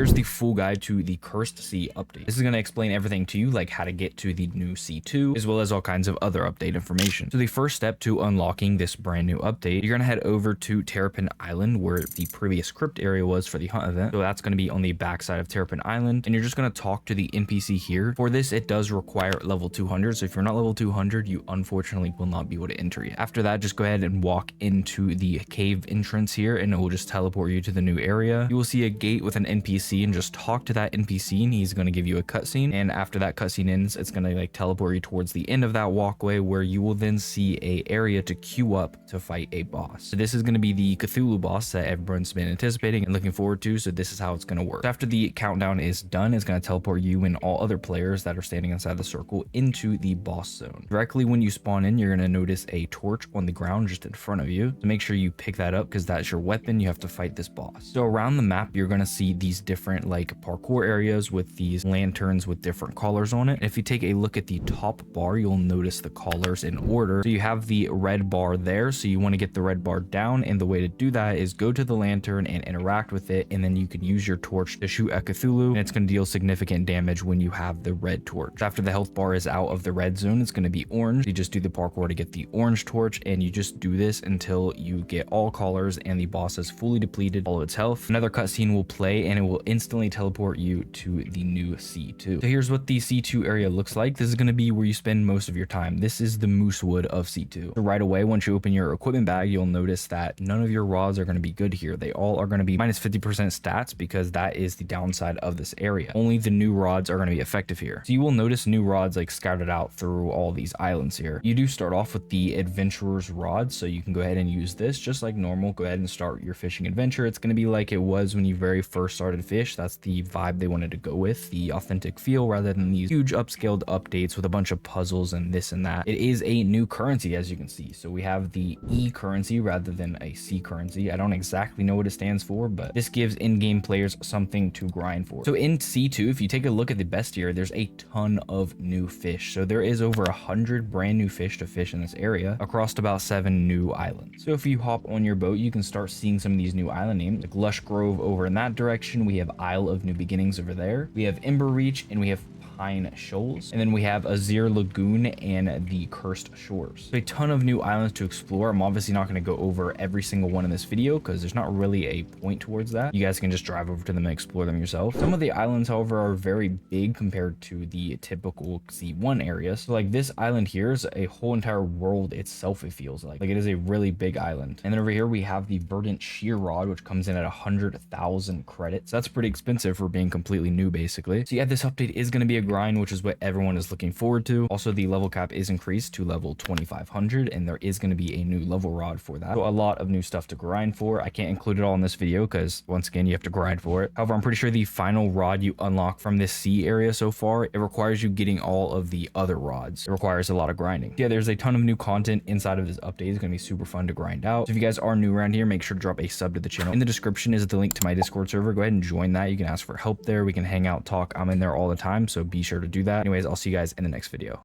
here's the full guide to the Cursed Sea update. This is going to explain everything to you, like how to get to the new C2, as well as all kinds of other update information. So the first step to unlocking this brand new update, you're going to head over to Terrapin Island, where the previous crypt area was for the hunt event. So that's going to be on the backside of Terrapin Island, and you're just going to talk to the NPC here. For this, it does require level 200, so if you're not level 200, you unfortunately will not be able to enter yet. After that, just go ahead and walk into the cave entrance here, and it will just teleport you to the new area. You will see a gate with an NPC, and just talk to that NPC, and he's going to give you a cutscene. And after that cutscene ends, it's going to like teleport you towards the end of that walkway, where you will then see a area to queue up to fight a boss. So this is going to be the Cthulhu boss that everyone's been anticipating and looking forward to. So this is how it's going to work. So after the countdown is done, it's going to teleport you and all other players that are standing inside the circle into the boss zone. Directly when you spawn in, you're going to notice a torch on the ground just in front of you. So make sure you pick that up because that's your weapon. You have to fight this boss. So around the map, you're going to see these different like parkour areas with these lanterns with different collars on it. And if you take a look at the top bar, you'll notice the collars in order. So you have the red bar there. So you want to get the red bar down. And the way to do that is go to the lantern and interact with it. And then you can use your torch to shoot at Cthulhu. And it's going to deal significant damage when you have the red torch. After the health bar is out of the red zone, it's going to be orange. You just do the parkour to get the orange torch. And you just do this until you get all collars and the boss is fully depleted all of its health. Another cutscene will play and it will instantly teleport you to the new C2. So here's what the C2 area looks like. This is going to be where you spend most of your time. This is the Moosewood of C2. So right away, once you open your equipment bag, you'll notice that none of your rods are going to be good here. They all are going to be minus 50% stats because that is the downside of this area. Only the new rods are going to be effective here. So you will notice new rods like scattered out through all these islands here. You do start off with the adventurer's rod, so you can go ahead and use this just like normal. Go ahead and start your fishing adventure. It's going to be like it was when you very first started fish. That's the vibe they wanted to go with, the authentic feel rather than these huge upscaled updates with a bunch of puzzles and this and that. It is a new currency, as you can see. So we have the E currency rather than a C currency. I don't exactly know what it stands for, but this gives in-game players something to grind for. So in C2, if you take a look at the bestiary, there's a ton of new fish. So there is over 100 brand new fish to fish in this area across about 7 new islands. So if you hop on your boat, you can start seeing some of these new island names, like Lush Grove over in that direction. We have Isle of New Beginnings over there. We have Ember Reach, and we have Pine Shoals, and then we have Azir Lagoon and the Cursed Shores. So a ton of new islands to explore. I'm obviously not going to go over every single one in this video because there's not really a point towards that. You guys can just drive over to them and explore them yourself. Some of the islands, however, are very big compared to the typical C1 area. So like this island here is a whole entire world itself, it feels like it is a really big island. And then over here we have the Verdant Shear Rod, which comes in at 100,000 credits. That's pretty expensive for being completely new, basically. So yeah, this update is going to be a grind, which is what everyone is looking forward to. Also, the level cap is increased to level 2500, and there is going to be a new level rod for that. So a lot of new stuff to grind for. I can't include it all in this video because once again, you have to grind for it. However, I'm pretty sure the final rod you unlock from this C area so far, it requires you getting all of the other rods. It requires a lot of grinding. Yeah, there's a ton of new content inside of this update. It's going to be super fun to grind out. So if you guys are new around here, make sure to drop a sub to the channel. In the description is the link to my Discord server. Go ahead and join that. You can ask for help there. We can hang out, talk. I'm in there all the time, so be sure to do that. Anyways, I'll see you guys in the next video.